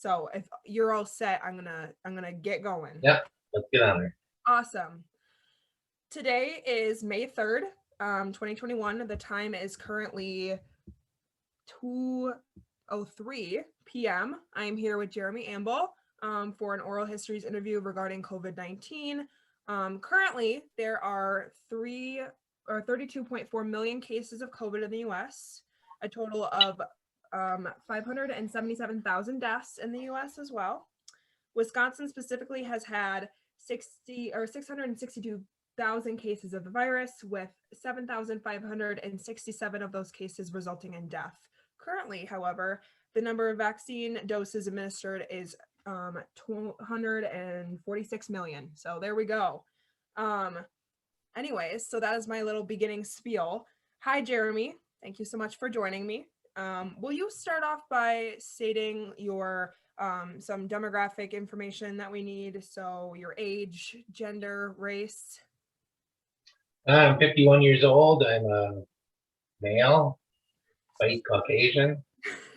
So if you're all set, I'm gonna get going. Yep, let's get on there. Awesome. Today is May 3rd, 2021. The time is currently 2:03 p.m. I am here with Jeremy Amble for an oral histories interview regarding COVID-19. Currently, there are 32.4 million cases of COVID in the U.S., a total of 577,000 deaths in the U.S. as well. Wisconsin specifically has had 662,000 cases of the virus, with 7,567 of those cases resulting in death. Currently, however, the number of vaccine doses administered is 246 million. So there we go. Anyways, so that is my little beginning spiel. Hi, Jeremy. Thank you so much for joining me. Will you start off by stating your some demographic information that we need? So your age, gender, race. I'm 51 years old. I'm a male, white Caucasian.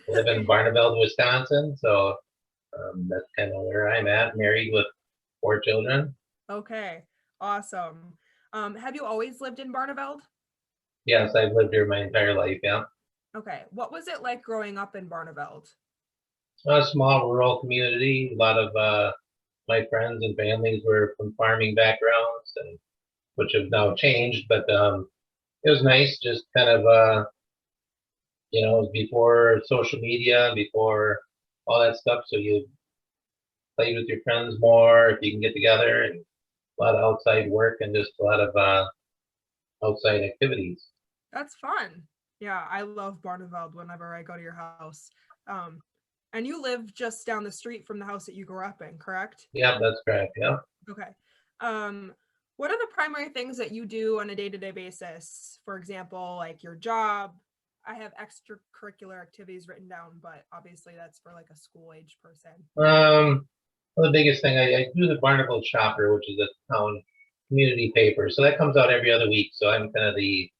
Live in Barneveld, Wisconsin. So that's kind of where I'm at. Married with 4 children. Okay, awesome. Have you always lived in Barneveld? Yes, I've lived here my entire life. Yeah. Okay, what was it like growing up in Barneveld? A small rural community. A lot of my friends and families were from farming backgrounds, and which have now changed. But it was nice, just kind of before social media, before all that stuff. So you played with your friends more if you can get together, and a lot of outside work and just a lot of outside activities. That's fun. Yeah, I love Barneveld whenever I go to your house. And you live just down the street from the house that you grew up in, correct? Yeah, that's correct. Yeah. Okay. What are the primary things that you do on a day-to-day basis? For example, like your job. I have extracurricular activities written down, but obviously that's for like a school age person. Well, the biggest thing I do the Barneveld Shopper, which is a town community paper. So that comes out every other week. So I'm kind of the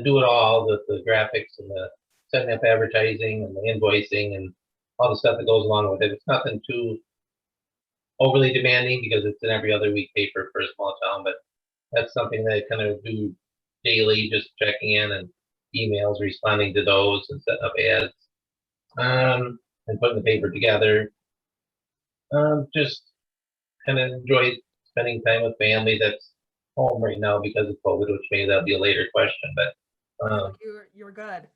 do it all, the graphics and the setting up advertising and the invoicing and all the stuff that goes along with it. It's nothing too overly demanding because it's an every other week paper for a small town, but that's something that I kind of do daily, just checking in and emails, responding to those and setting up ads, and putting the paper together. Just kind of enjoy spending time with family that's home right now because of COVID, which maybe that'll be a later question, but You're good.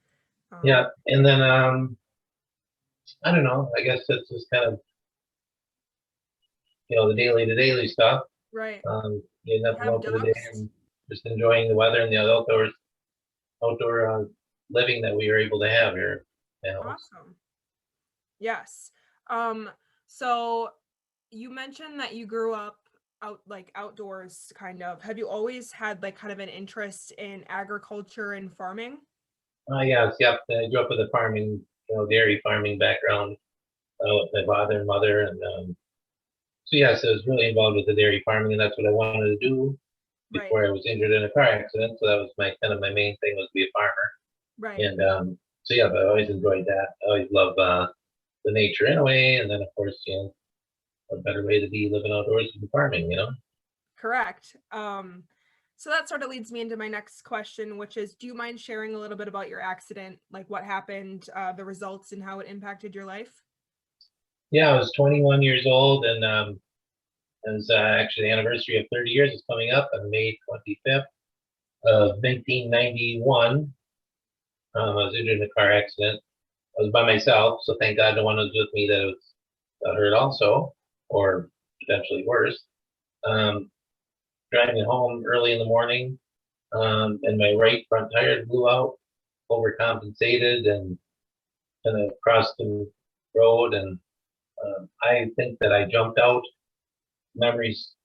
yeah. And then I don't know, I guess that's just kind of the daily stuff. Right. Getting up and out for the day and just enjoying the weather and the outdoor living that we were able to have here. Awesome. Yes. So you mentioned that you grew up outdoors kind of. Have you always had like kind of an interest in agriculture and farming? Yes, yep. I grew up with a farming, dairy farming background with my father and mother, and so yes, I was really involved with the dairy farming, and that's what I wanted to do before I was injured in a car accident. So that was my main thing, was to be a farmer. Right. And so yeah, I always enjoyed that. I always loved the nature in a way, and then of course, a better way to be living outdoors than farming, Correct. So that sort of leads me into my next question, which is, do you mind sharing a little bit about your accident, like what happened, the results, and how it impacted your life? Yeah, I was 21 years old, and it was actually the anniversary of 30 years is coming up on May 25th of 1991. I was injured in a car accident. I was by myself, so thank God no one was with me that got hurt also, or potentially worse. Driving home early in the morning, and my right front tire blew out, overcompensated, and kind of crossed the road. And I think that I jumped out. Memories,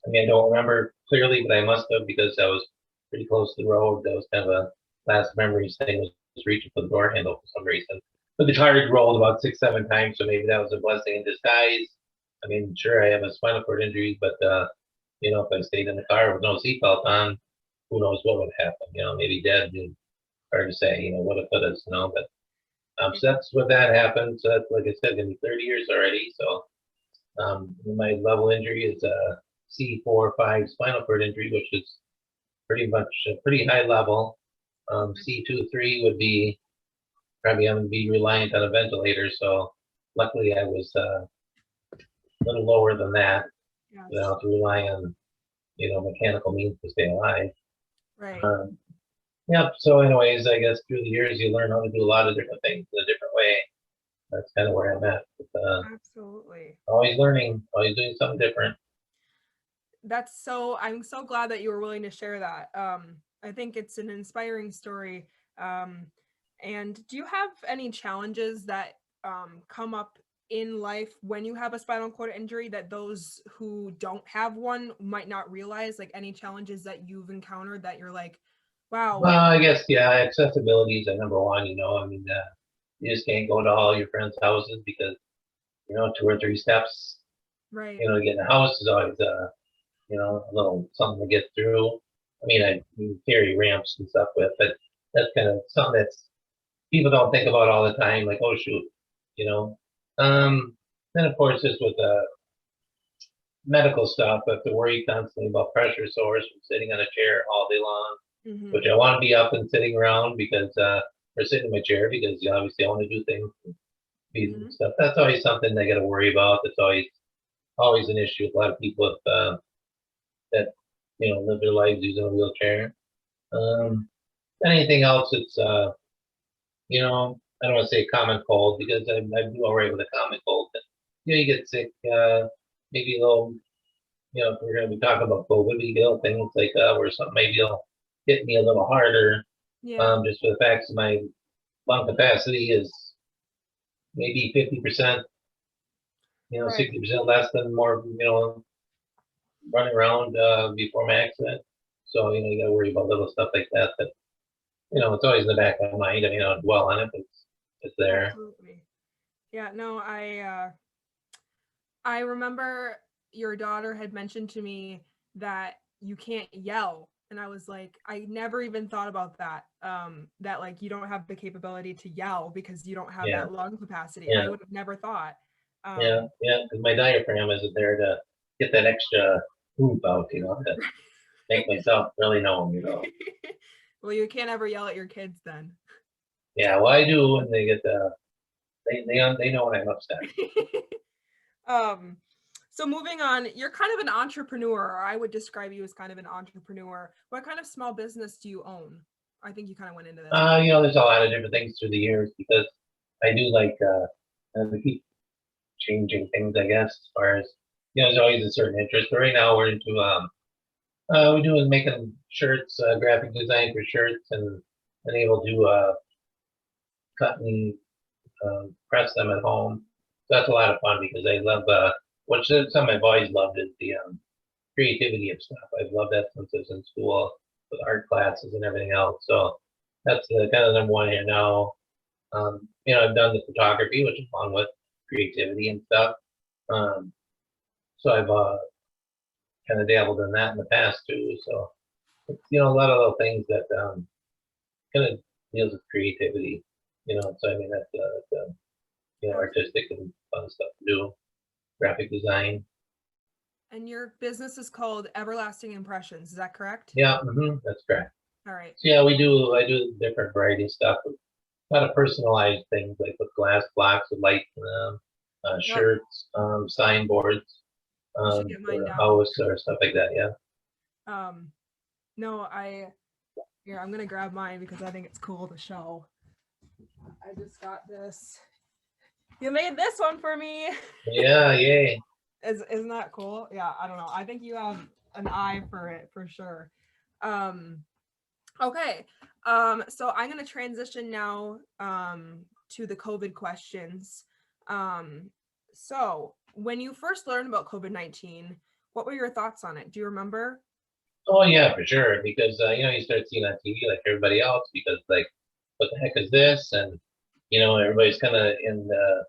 I don't remember clearly, but I must have, because I was pretty close to the road. That was kind of a last memories thing, was reaching for the door handle for some reason. But the tires rolled about 6-7 times, so maybe that was a blessing in disguise. Sure, I have a spinal cord injury, but if I stayed in the car with no seatbelt on, who knows what would happen? Maybe dead. And hard to say. What if it is? But So that's what that happened. So that's, like I said, gonna be 30 years already. So my level injury is a C4-5 spinal cord injury, which is pretty much a pretty high level. C2-3 would be probably I'm gonna be reliant on a ventilator. So luckily I was a little lower than that. Yes. I don't have to rely on, mechanical means to stay alive. Right. Yep. So anyways, I guess through the years you learn how to do a lot of different things in a different way. That's kind of where I'm at. Absolutely. Always learning, always doing something different. I'm so glad that you were willing to share that. I think it's an inspiring story. And do you have any challenges that come up in life when you have a spinal cord injury that those who don't have one might not realize? Like any challenges that you've encountered that you're like, wow. Well, I guess, yeah, accessibility is a number one, I mean, you just can't go to all your friends' houses because, 2 or 3 steps, Right. to get in the house is always, a little something to get through. I mean, I carry ramps and stuff with, but that's kind of something that's people don't think about all the time, like, oh, shoot, you know. Then of course, just with medical stuff, I have to worry constantly about pressure sores from sitting on a chair all day long, which I want to be up and sitting around because, or sitting in my chair because obviously I want to do things and stuff. That's always something I got to worry about. That's always an issue with a lot of people with, that, live their lives using a wheelchair. Anything else, it's, I don't want to say common cold because I do all right with a common cold. But, you get sick, maybe a little, if we're going to be talking about COVID, you get little things like where something maybe will hit me a little harder. Yeah. Just for the fact that my lung capacity is maybe 50%, Right. 60% less than more, running around before my accident. So, you got to worry about little stuff like that. But, it's always in the back of my mind. I mean, I don't dwell on it, but it's there. Absolutely. Yeah, no, I remember your daughter had mentioned to me that you can't yell. And I was like, I never even thought about that. That like you don't have the capability to yell because you don't have Yeah. that lung capacity. Yeah. I would have never thought. Yeah, because my diaphragm isn't there to get that extra oomph out, to make myself really known. Well, you can't ever yell at your kids then. Yeah, well, I do when they get they know when I'm upset. So moving on, you're kind of an entrepreneur, or I would describe you as kind of an entrepreneur. What kind of small business do you own? I think you kind of went into this. There's a lot of different things through the years because I do like to keep changing things, I guess, as far as there's always a certain interest. But right now we're into we're doing making shirts, graphic design for shirts, and able to cut and press them at home. So that's a lot of fun because I love which is something I've always loved is the creativity of stuff. I've loved that since I was in school with art classes and everything else. So that's the kind of number one here now. I've done the photography, which is fun with creativity and stuff. So I've kind of dabbled in that in the past too. So it's, a lot of little things that kind of deals with creativity. So I mean that's artistic and fun stuff to do. Graphic design. And your business is called Everlasting Impressions. Is that correct? Yeah, that's correct. All right. So yeah, I do different variety of stuff. A lot of personalized things like with glass blocks with lights in them, shirts, signboards, for the house or stuff like that. Yeah. No, here, I'm gonna grab mine because I think it's cool to show. I just got this. You made this one for me. Yeah, yay. Isn't that cool? Yeah, I don't know. I think you have an eye for it for sure. Okay. So I'm gonna transition now to the COVID questions. So when you first learned about COVID-19, what were your thoughts on it? Do you remember? Oh yeah, for sure. Because you start seeing on TV like everybody else because like, what the heck is this? And everybody's kind of in the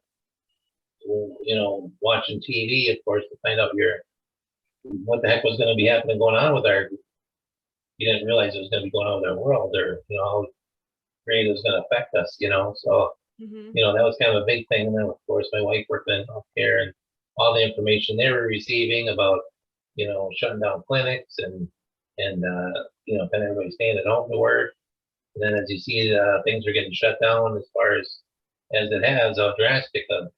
watching TV, of course, to find out what the heck was going to be happening going on with our. You didn't realize it was going to be going on with our world, or how great it was going to affect us. So Hmm. That was kind of a big thing. And then, of course, my wife worked in healthcare, and all the information they were receiving about, shutting down clinics and kind of everybody staying at home to work. And then as you see, things are getting shut down as it has, how drastic of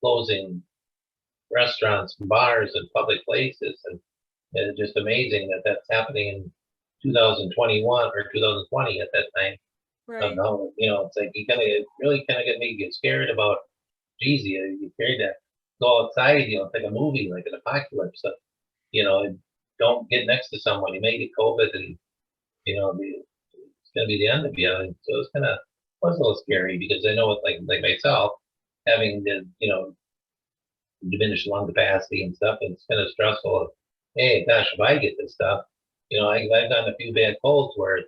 closing restaurants, and bars, and public places, and it's just amazing that that's happening in 2021 or 2020 at that time. Right. No, it's like really kind of get scared about, geez, you scared to go outside, it's like a movie, like an apocalypse. And don't get next to someone. You may get COVID, and it's gonna be the end of you. And so it's was a little scary because I know it's like myself having the diminished lung capacity and stuff. And it's kind of stressful. Hey, gosh, if I get this stuff, I've gotten a few bad colds where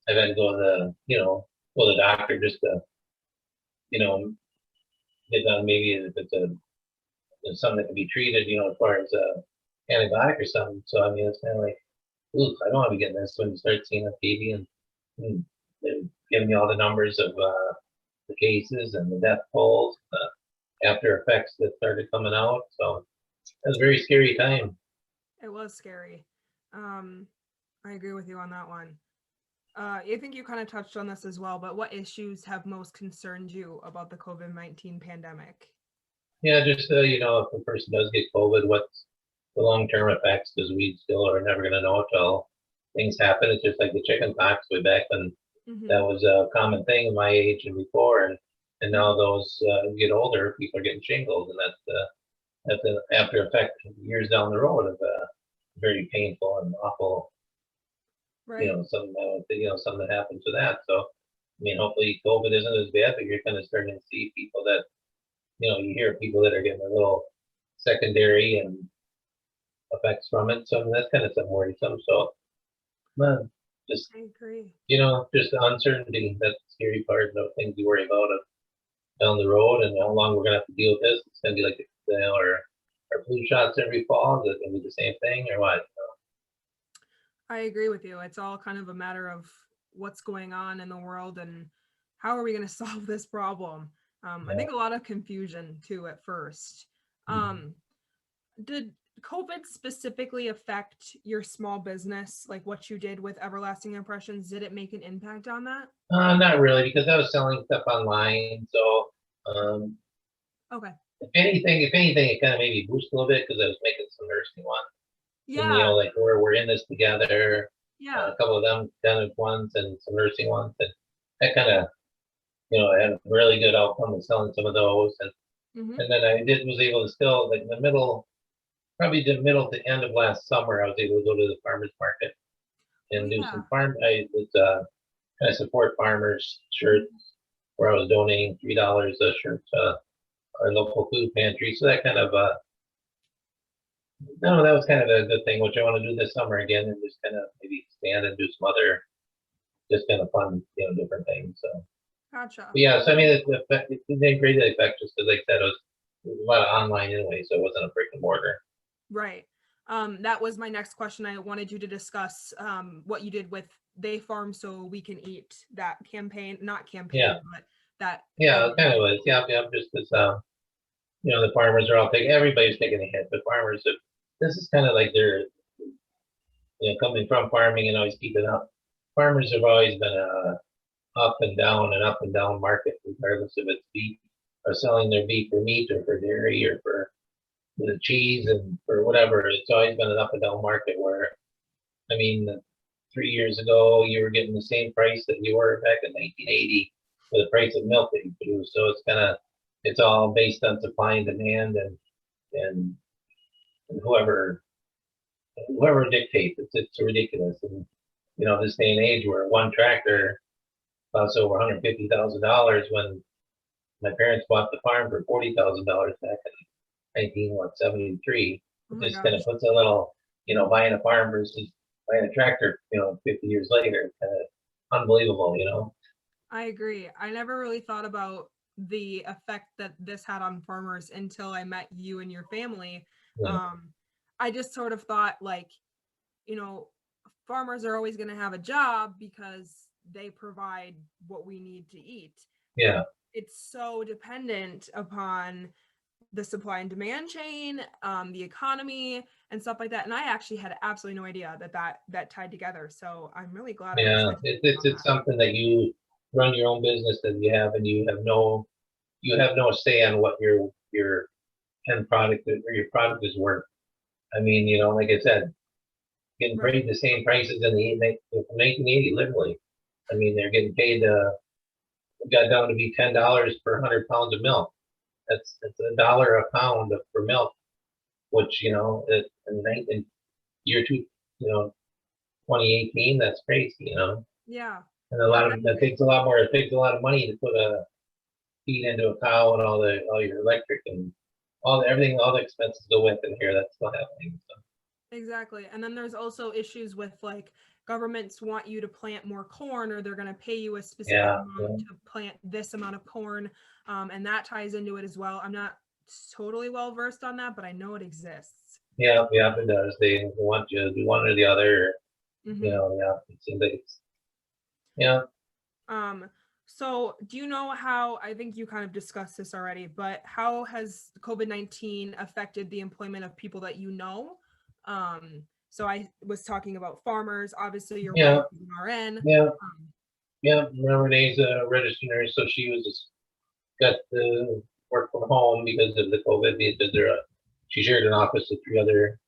I've had to go to go to the doctor just to you know get done. Maybe if it's something that can be treated, as far as antibiotic or something. So I mean, it's kind of like, ooh, I don't want to be getting this when you start seeing on TV and they're giving you all the numbers of the cases and the death tolls, the after effects that started coming out. So it was a very scary time. It was scary. Um, I agree with you on that one. I think you kind of touched on this as well, but what issues have most concerned you about the COVID-19 pandemic? Yeah, just if a person does get COVID, what's the long-term effects? Because we still are never going to know until things happen. It's just like the chicken pox way back when that Hmm. was a common thing in my age and before, and now those get older, people are getting shingles, and that's an after effect years down the road of very painful and awful, Right. something that happens to that. So, I mean, hopefully COVID isn't as bad, but you're kind of starting to see people that, you hear people that are getting a little secondary and effects from it. So that's kind of something worrisome. So, well, just, I agree. just the uncertainty, that's the scary part, no things you worry about down the road and how long we're going to have to deal with this. It's going to be like, our flu shots every fall. Is it going to be the same thing or what? I agree with you. It's all kind of a matter of what's going on in the world and how are we going to solve this problem. I Yeah. think a lot of confusion too at first. Mhm. Um, did COVID specifically affect your small business, like what you did with Everlasting Impressions? Did it make an impact on that? Not really, because I was selling stuff online. So, um, Okay. if anything, it kind of made me boost a little bit because I was making some nursing ones, and Yeah. like we're in this together. Yeah. A couple of them done ones and some nursing ones, and that kind of I had a really good outcome of selling some of those, and Hmm. and then I did was able to still like in the middle, probably the middle to end of last summer, I was able to go to the farmers market Oh and do yeah. some farm. I was kind of support farmers shirts Mhm. where I was donating $3 a shirt to our local food pantry. So that kind of no, that was kind of a good thing, which I want to do this summer again and just kind of maybe expand and do some other just kind of fun, different things. So Gotcha. but yeah, so I mean it didn't greatly affect just because like I said it was a lot of online anyway, so it wasn't a brick and mortar. Right. That was my next question. I wanted you to discuss what you did with They Farm So We Can Eat, that campaign, not Yeah, campaign, but that yeah, it kind of organization. was. Yeah, yeah, just as the farmers are all taking everybody's taking a hit, but farmers this is kind of like they're coming from farming and always keep it up. Farmers have always been a up and down market, regardless if it's beef or selling their beef for meat or for dairy or for the cheese and for whatever. It's always been an up and down market where, I mean, 3 years ago, you were getting the same price that you were back in 1980 for the price of milk that you produce. So it's all based on supply and demand and, and whoever dictates. It's ridiculous. And, this day and age where one tractor costs over $150,000 when my parents bought the farm for $40,000 back in 1973. Oh It my just kind gosh. of puts a little, buying a farm versus buying a tractor, 50 years later. It's kind of unbelievable. I agree. I never really thought about the effect that this had on farmers until I met you and your family. Yeah. Um, I just sort of thought, like, you know, farmers are always going to have a job because they provide what we need to eat. But Yeah. it's so dependent upon the supply and demand chain, the economy and stuff like that. And I actually had absolutely no idea that tied together. So I'm really glad I was Yeah, educated on it's something that you run your own business that you have, and you have no say on what your end product or your product is worth. I mean, like I said, getting that. Right. paid the same prices in the 1980, literally. I mean, they're getting paid. Got down to be $10 per 100 pounds of milk. That's $1 a pound for milk, which in year two, 2018, that's crazy, Yeah. And a lot of that Exactly. takes a lot more. It takes a lot of money to put a feed into a cow and all your electric and everything, all the expenses go with it here. That's still happening. So. Exactly. And then there's also issues with like governments want you to plant more corn or they're going to pay you a specific Yeah, amount to plant this amount of corn. And that ties into it as well. I'm not totally well versed on that, but I know it exists. yeah, it does. They want you to do one or the other. Mm-hmm. Yeah, it seems like yeah. So do you know how, I think you kind of discussed this already, but how has COVID-19 affected the employment of people that you know? So I was talking about farmers, obviously your wife Yeah, is an RN. yeah, yeah. Renee's a registered nurse, so she was just got to work from home because of the COVID. Because she shared an office with 3 other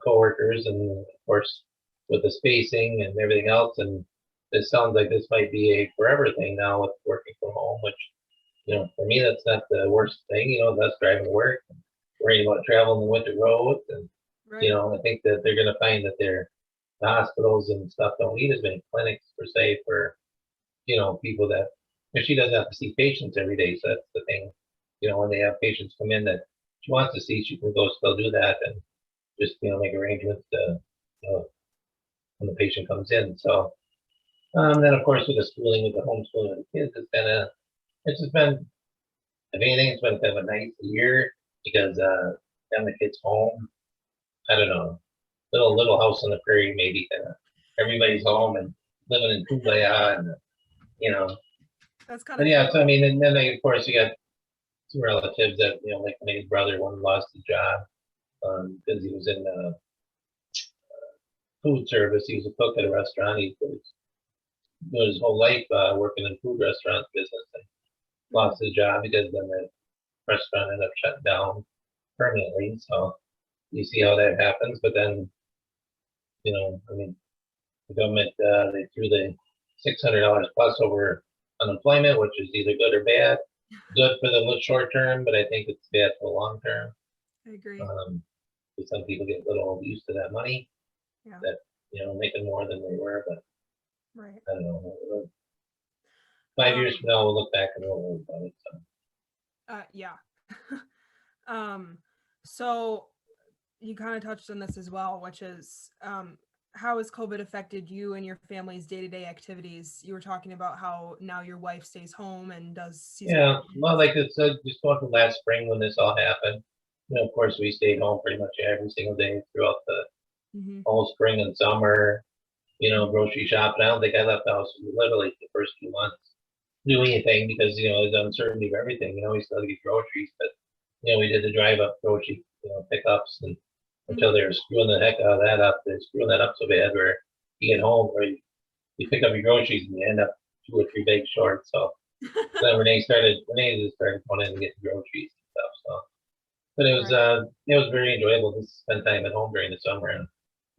coworkers, and of course with the spacing and everything else. And it sounds like this might be a forever thing now with working from home, which for me that's not the worst thing. That's driving to work, and worrying about traveling the winter roads, and Right. I think that they're going to find that the hospitals and stuff don't need as many clinics per se for people that, if she doesn't have to see patients every day. So that's the thing. When they have patients come in that she wants to see, she can go still do that and just, make arrangements to, when the patient comes in. So, then of course with the schooling, with the homeschooling of the kids, it's just been, if anything, it's been kind of a nice year because, having the kids home, I don't know, little house on the prairie, maybe kind of everybody's home and living in kumbaya and, you know, That's kind but of yeah, cool. so I mean, and then of course you got some relatives that like my brother, one lost his job because he was in food service. He was a cook at a restaurant. He was doing his whole life working in food restaurant business and Mm. lost his job because then the restaurant ended up shutting down permanently. So you see how that happens. But then I mean, the government they threw the $600 plus over unemployment, which is either good or bad. Good for the short term, but I think it's bad for the long term. I agree. Um, some people get a little used to that money, Yeah. that making more than they were. But Right. I don't know. 5 years Um, from now, we'll look back and we'll learn about it. So. yeah. um, so you kind of touched on this as well, which is how has COVID affected you and your family's day-to-day activities? You were talking about how now your wife stays home and does Yeah, well, C-sections. like it's just going from last spring when this all happened. Of course, we stayed home pretty much every single day throughout the Mm-hmm. whole spring and summer. Grocery shopping. I don't think I left the house literally the first 2 months. Do anything because there's uncertainty of everything. We still had to get groceries, but we did the drive up grocery pickups and until Mm-hmm. they were screwing the heck out of that up. They're screwing that up so bad where you get home or you pick up your groceries and you end up 2 or 3 bags short. So then Renee just started going in and getting groceries and stuff. So, but Right. it was very enjoyable to spend time at home during the summer and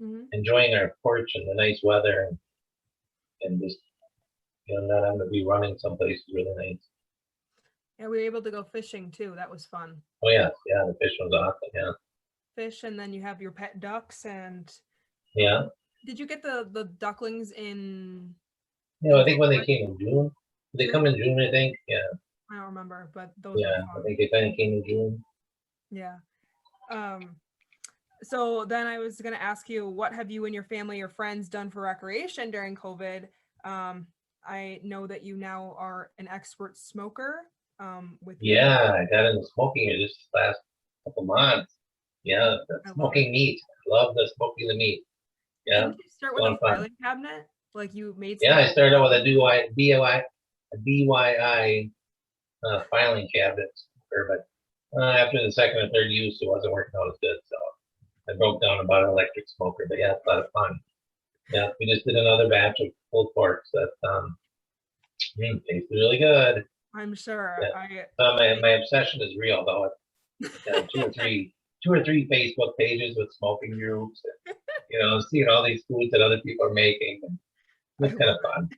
Mm-hmm. enjoying our porch and the nice weather and just not having to be running someplace is really nice. Yeah, we were able to go fishing too. That was fun. Oh yeah, yeah, the fish was awesome. Yeah, Fish, and then you have your pet ducks. And yeah. did you get the ducklings I in think when they July came in June, they too? come in June, I think. Yeah, I don't remember, but those were yeah. I fun. think they kind of came in June. Yeah. Um, so then I was going to ask you, what have you and your family or friends done for recreation during COVID? I know that you now are an expert smoker with your, Yeah, I got into smoking here this last couple months. Yeah, the I love it. smoking meat. Love the smoking the meat. Yeah, Didn't you start it's with a going fun. filing cabinet? Like you made some Yeah, I filing started out with a cabinets? DIY filing cabinets, but after the second or third use, it wasn't working out as good. So I broke down and bought an electric smoker. But yeah, it's a lot of fun. Yeah, we just did another batch of pulled porks that tasted really good. I'm sure. Yeah. My obsession is real though. Two or three Facebook pages with smoking groups. And, seeing all these foods that other people are making. And it's kind of fun.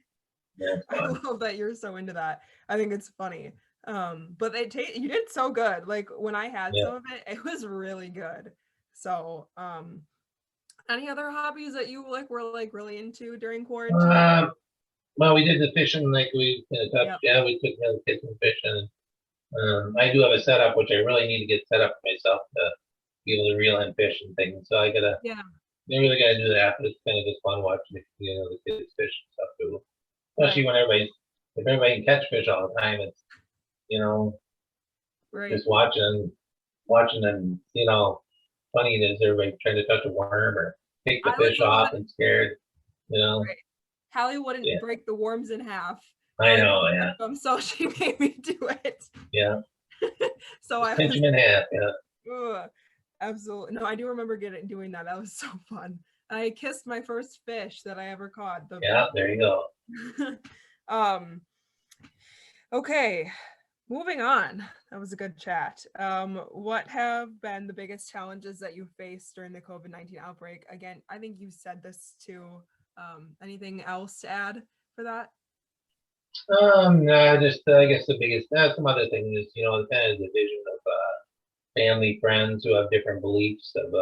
Yeah, it's I fun. love that you're so into that. I think it's funny. But you did so good. Like when I had some of it was really good. So, any other hobbies that you were really into during quarantine? Well, we did the fishing like we touched. Yeah, we took the kids fishing. I do have a setup which I really need to get set up for myself to be able to reel in fish and things. So I really gotta do that. But it's kind of just fun watching the kids fish and stuff too. Especially when if everybody can catch fish all the time, it's just watching them. Funny it is everybody trying to touch a worm or take the fish off and scared. Right. Hallie wouldn't break the worms in half. I know, yeah. So she made me do it. Yeah. So I pinch them in half, yeah. Absolutely. No, I do remember doing that. That was so fun. I kissed my first fish that I ever caught. Yeah, there you go. Okay. Moving on. That was a good chat. What have been the biggest challenges that you faced during the COVID-19 outbreak? Again, I think you said this too. Anything else to add for that? No, just I guess the biggest some other things is the kind of division of family, friends who have different beliefs of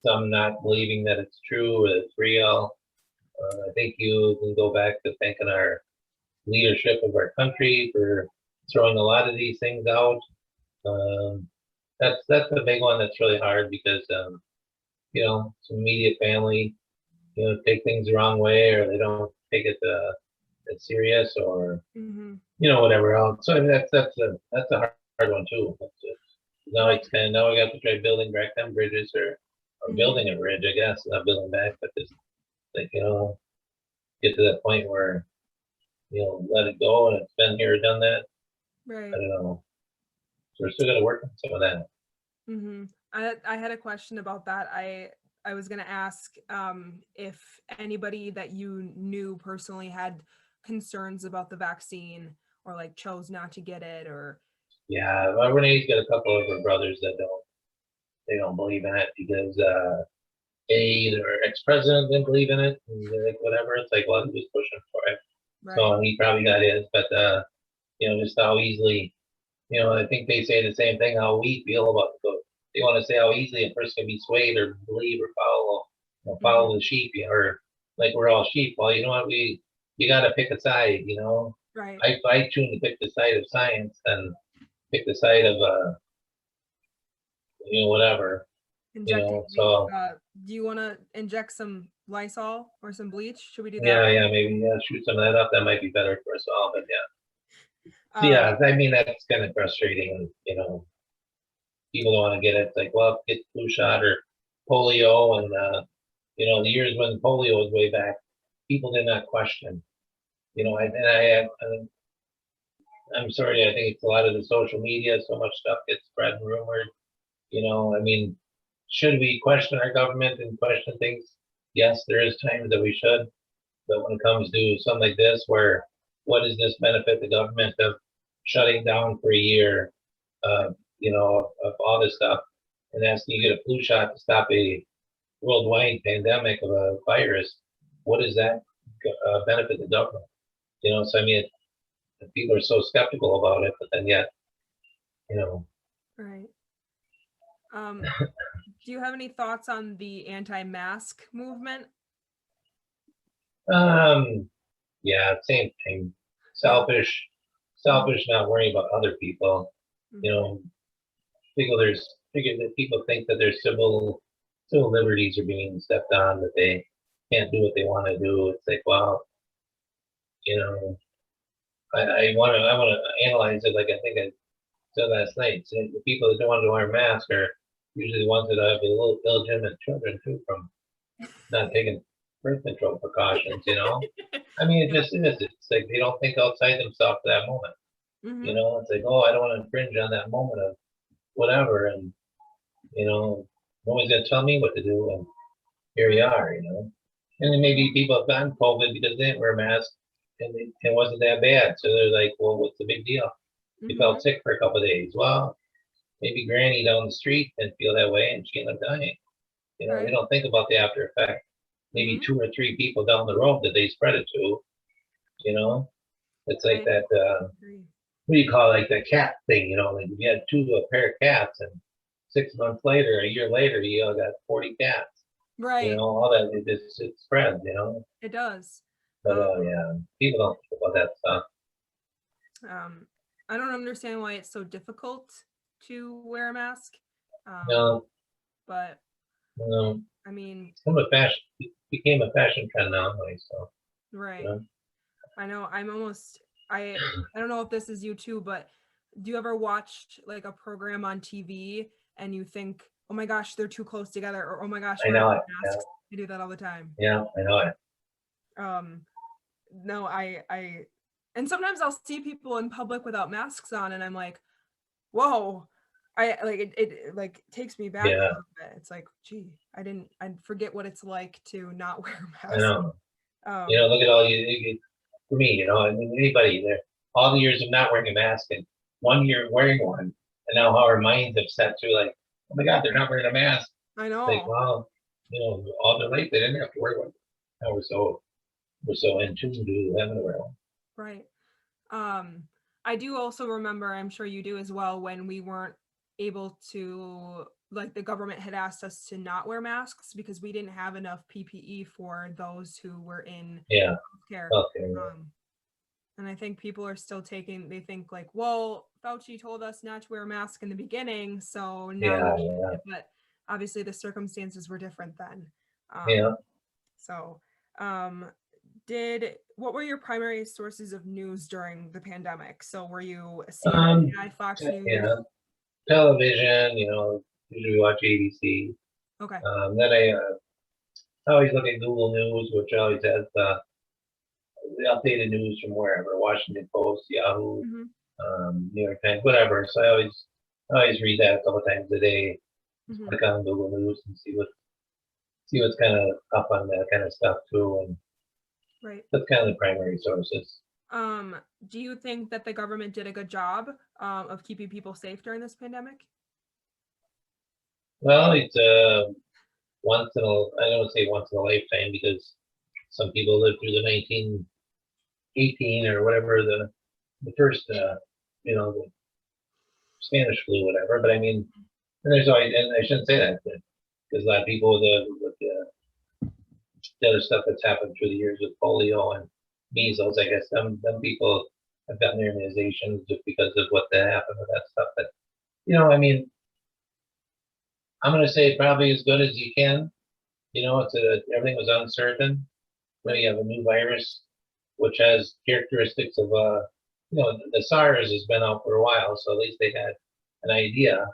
some not believing that it's true or it's real. I think you can go back to thanking our leadership of our country for throwing a lot of these things out. That's a big one that's really hard because some immediate family take things the wrong way or they don't take it as serious or whatever else. So I mean, that's a hard one too. Now we got to try building back them bridges or building a bridge, I guess, not building back, but just like get to that point where let it go and it's been here, done that. Right. I don't know. So we're still gonna work on some of that. I had a question about that. I was gonna ask if anybody that you knew personally had concerns about the vaccine or chose not to get it or. Yeah, Renee's got a couple of her brothers that don't believe in it because their ex-president didn't believe in it and whatever. It's like, well, he was pushing for it. Right. So he probably got his, but just how easily, I think they say the same thing how we feel about the book. They want to say how easily a person can be swayed or believe or follow the sheep, or like we're all sheep. Well, you know what, you got to pick a side, Right. I choose to pick the side of science and pick the side of whatever. So do you want to inject some Lysol or some bleach? Should we do that? Yeah, maybe shoot some of that up. That might be better for us all. But I mean that's kind of frustrating. People don't want to get it. It's like, well, get flu shot or polio, and the years when polio was way back, people did not question. I'm sorry. I think it's a lot of the social media. So much stuff gets spread and rumored. I mean, should we question our government and question things? Yes, there is times that we should. But when it comes to something like this, where what does this benefit the government of shutting down for a year, of all this stuff, and asking you to get a flu shot to stop a worldwide pandemic of a virus? What does that benefit the government? So I mean, people are so skeptical about it, but then yet, Right. Do you have any thoughts on the anti-mask movement? Yeah, same thing. Selfish, not worrying about other people. People think that their civil liberties are being stepped on, that they can't do what they want to do. It's like, well, I want to analyze it like I think I said last night. So the people that don't want to wear a mask are usually the ones that have a little illegitimate children too from not taking birth control precautions. I mean, it just is. It's like they don't think outside themselves at that moment. Mm-hmm. You know, it's like, oh, I don't want to infringe on that moment of whatever, and you know, no one's gonna tell me what to do, and here we are, you know. And then maybe people have gotten COVID because they didn't wear masks, and it wasn't that bad, so they're like, well, what's the big deal? You Mm-hmm. felt sick for a couple of days. Well, maybe Granny down the street didn't feel that way, and she ended up dying. You know, they Right. don't think about the after effect. Maybe Mm-hmm. 2 or 3 people down the road that they spread it to. You know, it's like I that. agree. What do you call it, like the cat thing? You know, like if you had a pair of cats, and 6 months later, a year later, you all got 40 cats. You Right. know, all that it spreads. You know, It does. but Um, yeah, people don't think about that stuff. um, I don't understand why it's so difficult to wear a mask. Um, No, but no, I mean, it's become a fashion. It became a fashion trend now, anyway. So you right. know, I know I'm almost I don't know if this is you too, but do you ever watch like a program on TV and you think, "Oh my gosh, they're too close together," or "Oh my gosh, I we're know wearing it. Yeah, masks." I do that all the time. yeah, I know it. Um, no, I and sometimes I'll see people in public without masks on and I'm like, "Whoa." I like it like takes me back a Yeah, little bit. It's like, "Gee, I forget what it's like to not wear a I mask." know. You know, Um, look at all you for me. You know, I mean, anybody there, all the years of not wearing a mask, and 1 year wearing one, and now how our minds have set to like, oh my God, they're not wearing a mask. I Like, know. wow, you know, all their life they didn't have to wear one. Now we're so in tune to having to wear one. Right. Um, I do also remember, I'm sure you do as well, when we weren't able to, like, the government had asked us to not wear masks because we didn't have enough PPE for those who were in Yeah. care. Okay. Um, and I think people are still they think like, well, Fauci told us not to wear a mask in the beginning, so now we Yeah. should. Yeah. But obviously the circumstances were different then. Um, Yeah. so, um, what were your primary sources of news during the pandemic? So were you Um. CNN, Fox News? Yeah. Television. You know, usually watch ABC. Okay. Then I always look at Google News, which always has the updated news from wherever, Washington Post, Yahoo, Hmm. New York Times, whatever. So I always read that a couple times a day. Just Hmm. click on Google News and see what's kind of up on that kind of stuff too, and Right. that's kind of the primary sources. Do you think that the government did a good job of keeping people safe during this pandemic? Well, it's I don't say once in a lifetime because some people lived through the 1918 or whatever the first the Spanish flu, whatever. But I mean, and there's always, and I shouldn't say that because a lot of people with the other stuff that's happened through the years with polio and measles, I guess them people have gotten their immunizations just because of what that happened with that stuff. But I mean, I'm gonna say probably as good as you can. Everything was uncertain. Then Right. you have a new virus, which has characteristics of the SARS has been out for a while, so at least they had an idea.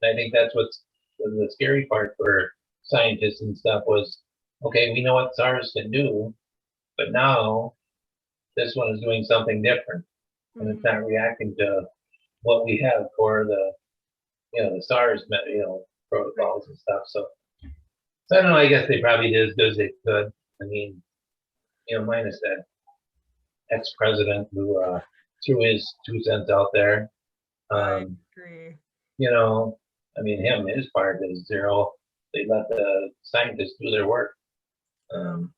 And I think that's what's the scary part for scientists and stuff was, okay, we know what SARS can do, but now this one is doing something different, and it's Hmm. not reacting to what we have for the SARS Right. protocols and stuff. So I don't know. I guess they probably did as good as they could. I mean, minus that ex-president who threw his 2 cents out there. I Um, agree. you know, I mean, his part is zero. They let the scientists do their work. Um, Um,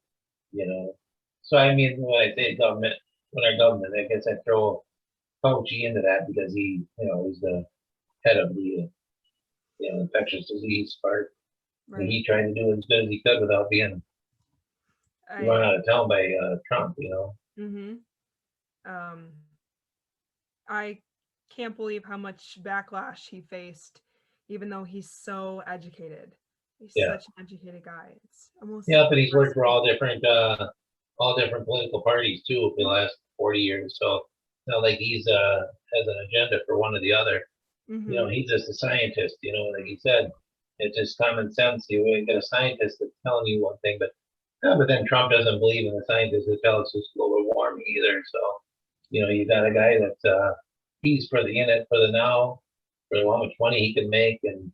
you know, so I mean, when I say government, when our government, I guess I throw Fauci into that because he's the head of the infectious disease part. And right. he tried to do as good as he could without being run I out of town by Trump. hmm I can't believe how much backlash he faced, even though he's so educated. He's Yeah, such an educated guy. It's almost yeah, but he's worked for depressing. all different political parties too for the Mhm. last 40 years. So it's not like he's has an agenda for one or the other. Mhm. He's just a scientist. Like he said, it's just common sense. You wouldn't get a scientist that's telling you one thing, but yeah, but then Trump doesn't believe in the scientists that tell us it's global warming either. So you got a guy that's he's for the in it for the now, for how much money he can make and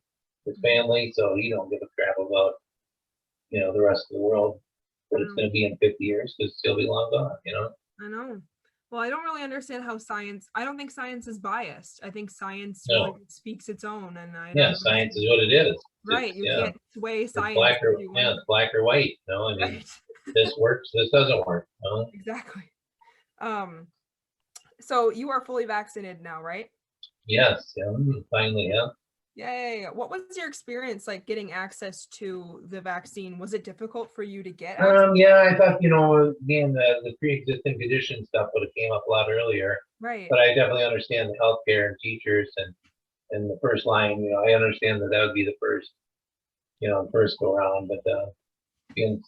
his family, so he don't give a crap about, the rest of the world, but it's gonna be in 50 years, because he'll be long gone, I know. Well, I don't really understand how I don't think science is biased. I think science No. really speaks its own, and I Yeah, don't science is understand. what it is. Right, you can't sway It's science black or, if you want. it's black or white, I mean, Right. this works, this doesn't work, Exactly. So you are fully vaccinated now, right? Yes, yeah, finally, yeah. Yay. What was your experience like getting access to the vaccine? Was it difficult for you to get Yeah, I thought, again, the pre-existing condition stuff would have came up a lot earlier, Right. but I definitely understand the healthcare and teachers and the first line, I understand that would be the first go around, but, again,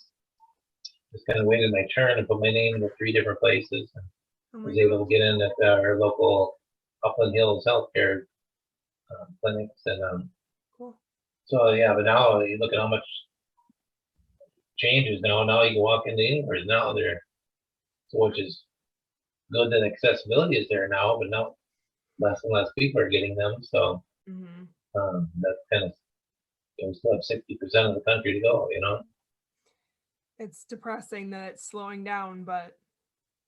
just kind of waited my turn and put my name into 3 different places and Oh my was able to get in at our local Upland Hills healthcare clinics and cool. so yeah, but now you look at how much changes now. Now you can walk into anywhere now there, so which is good that accessibility is there now, but now less and less people are getting them. So that's kind of we still have 60% of the country to go. It's depressing that it's slowing down, but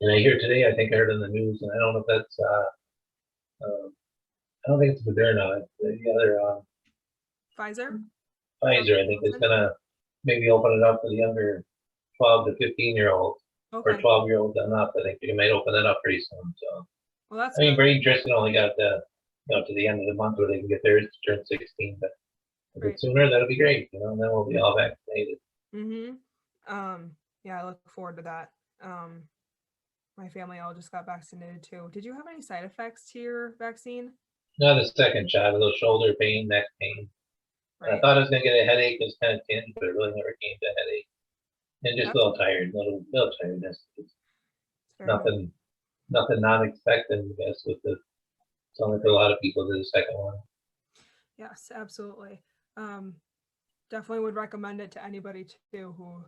And I hear today, I think I heard in the news, and I don't know if that's I don't think it's Moderna. It's the other Pfizer. Pfizer. I think is gonna maybe open it up to the under 12 to 15-year-olds or 12-year-olds and up. I think you might open that up pretty soon. So, well, that's. I mean, Braden Tristan only got to the end of the month where they can get theirs to turn 16. But if it's sooner, that'll be great. And then we'll be all vaccinated. Yeah, I look forward to that. My family all just got vaccinated too. Did you have any side effects to your vaccine? No, the second shot, a little shoulder pain, neck pain. Right. I thought I was gonna get a headache. It was kind of tinge, but it really never came to a headache. And just a little tired, little tiredness. Nothing non-expected, I guess, with the sounds like a lot of people did the second one. Yes, absolutely. Definitely would recommend it to anybody too who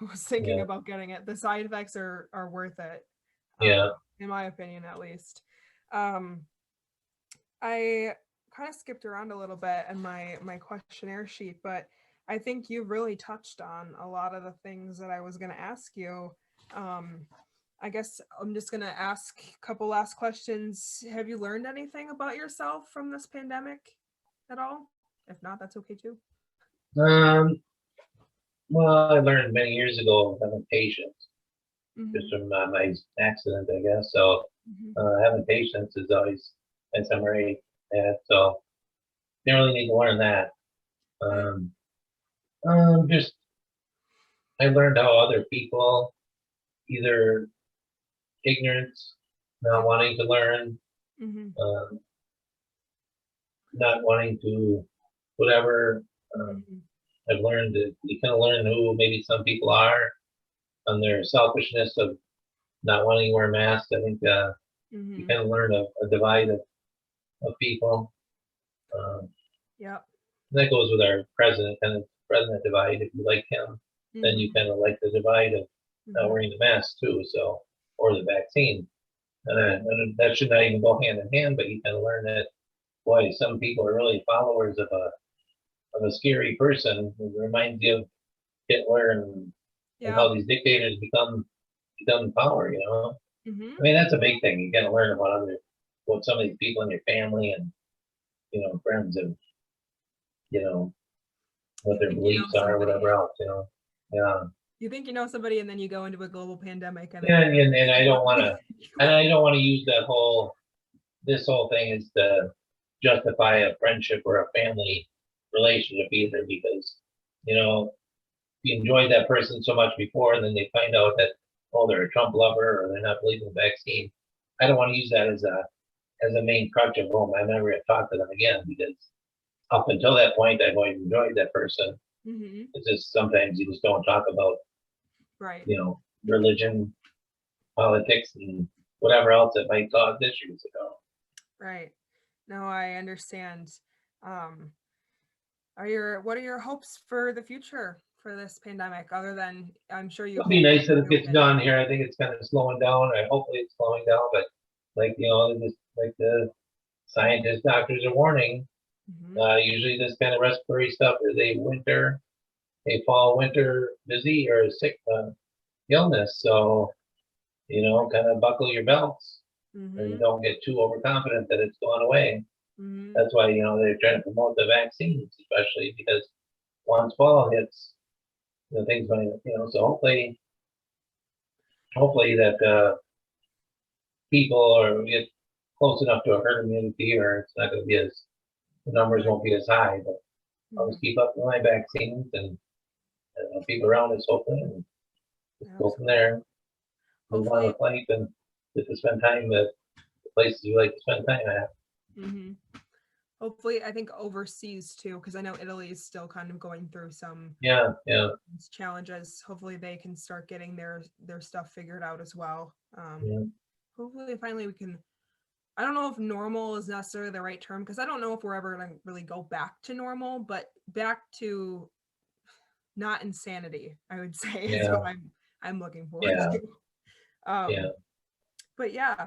was thinking about getting it. The side effects are worth it. In my opinion, at least. I kind of skipped around a little bit in my questionnaire sheet, but I think you really touched on a lot of the things that I was going to ask you. I guess I'm just going to ask a couple last questions. Have you learned anything about yourself from this pandemic at all? If not, that's okay too. Well, I learned many years ago having patience, just from my accident, I guess. So having patience is always been somewhere so you really need to learn that. Just I learned how other people, either ignorance, not wanting to learn, not wanting to whatever. I've learned that you kind of learn who maybe some people are on their selfishness of not wanting to wear masks. I think you kind of learn a divide of people. That goes with our president, kind of president divide. If you like him, then you kind of like the divide of not wearing the mask too. So, or the vaccine, and that should not even go hand in hand. But you kind of learn that, boy, some people are really followers of a scary person who reminds you of Hitler and how these dictators become in power. I mean, that's a big thing. You got to learn about what some of these people in your family and friends and what their beliefs are, or whatever else. You think you know somebody, and then you go into a global pandemic, and and I don't want to use this whole thing is to justify a friendship or a family relationship either, because you enjoyed that person so much before, and then they find out that they're a Trump lover or they're not believing the vaccine. I don't want to use that as a main crutch of I never have talked to them again, because up until that point I've always enjoyed that person. It's just sometimes you just don't talk about religion, politics, and whatever else that might cause issues. Right. No, I understand. What are your hopes for the future for this pandemic, other than I'm sure it'll be nice that it gets done here. I think it's kind of slowing down. Hopefully it's slowing down, but just like the scientists, doctors are warning, usually this kind of respiratory stuff is a fall winter disease or a sick illness. So, kind of buckle your belts and don't get too overconfident that it's gone away. That's why, they're trying to promote the vaccines, especially because once fall hits, things going, so hopefully that people are get close enough to a herd immunity, or it's not going to be the numbers won't be as high, but always keep up with my vaccines and people around us hopefully, and just go from there. Move on with life and get to spend time at the places you like to spend time at. Hopefully, I think overseas too, because I know Italy is still kind of going through some challenges. Hopefully, they can start getting their stuff figured out as well. Hopefully, finally, we can. I don't know if normal is necessarily the right term, because I don't know if we're ever going to really go back to normal, but back to not insanity, I would say, is what I'm looking forward to. But yeah.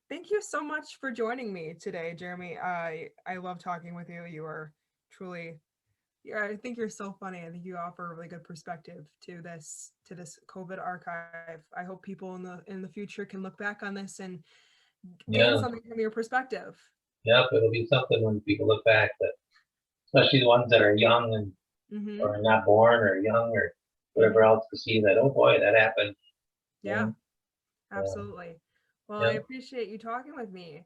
Thank you so much for joining me today, Jeremy. I love talking with you. You are truly, I think you're so funny. I think you offer a really good perspective to this COVID archive. I hope people in the future can look back on this and gain something from your perspective. Yep, it'll be something when people look back, that especially the ones that are young and or not born or young or whatever else, to see that, oh boy, that happened. Yeah, absolutely. Well, I appreciate you talking with me.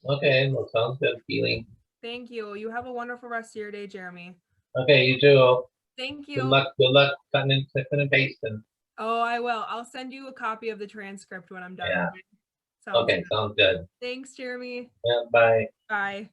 Okay, well, sounds good. Feeling. Thank you. You have a wonderful rest of your day, Jeremy. Okay, you too. Thank you. Good luck cutting and pasting. Oh, I will. I'll send you a copy of the transcript when I'm done. Yeah. Sounds good. Sounds good. Thanks, Jeremy. Yeah, bye. Bye.